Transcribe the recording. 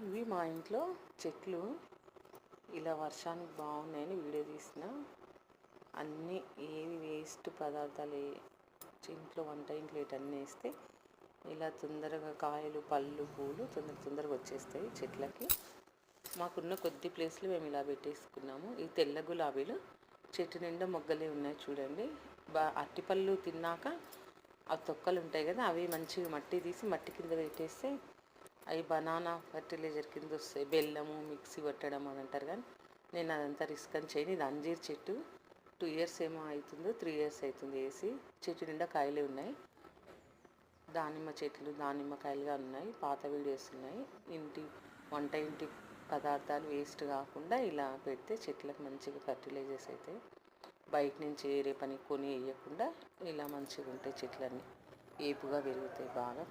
ఇవి మా ఇంట్లో చెట్లు ఇలా వర్షానికి బాగున్నాయని వీడియో తీసిన. అన్నీ ఏవి వేస్ట్ పదార్థాలు ఇంట్లో వంట ఇంట్లో ఇటన్నీ వేస్తే ఇలా తొందరగా కాయలు పళ్ళు పూలు తొందరగా వచ్చేస్తాయి చెట్లకి. మాకున్న కొద్ది ప్లేస్లో మేము ఇలా పెట్టేసుకున్నాము. ఈ తెల్ల గులాబీలు చెట్టు నిండా మొగ్గలే ఉన్నాయి చూడండి. అరటిపళ్ళు తిన్నాక ఆ తొక్కలు ఉంటాయి కదా, అవి మంచిగా మట్టి తీసి మట్టి కింద పెట్టేస్తే అవి బనానా ఫర్టిలైజర్ కింద వస్తాయి. బెల్లము మిక్సీ పట్టడం అని అంటారు, కానీ నేను అదంతా రిస్క్ అని చేయను. ఇది అంజీర్ చెట్టు 2 years ఏమో అవుతుందో 3 years అవుతుంది వేసి. చెట్టు నిండా కాయలే ఉన్నాయి. దానిమ్మ చెట్లు దానిమ్మకాయలుగా ఉన్నాయి. పాత వీడియోస్ ఉన్నాయి. వంట ఇంటి పదార్థాలు వేస్ట్ కాకుండా ఇలా పెడితే చెట్లకు మంచిగా ఫర్టిలైజర్స్ అవుతాయి. బయట నుంచి వేరే పని కొని వేయకుండా ఇలా మంచిగా ఉంటాయి చెట్లన్నీ. ఏపుగా పెరుగుతాయి బాగా.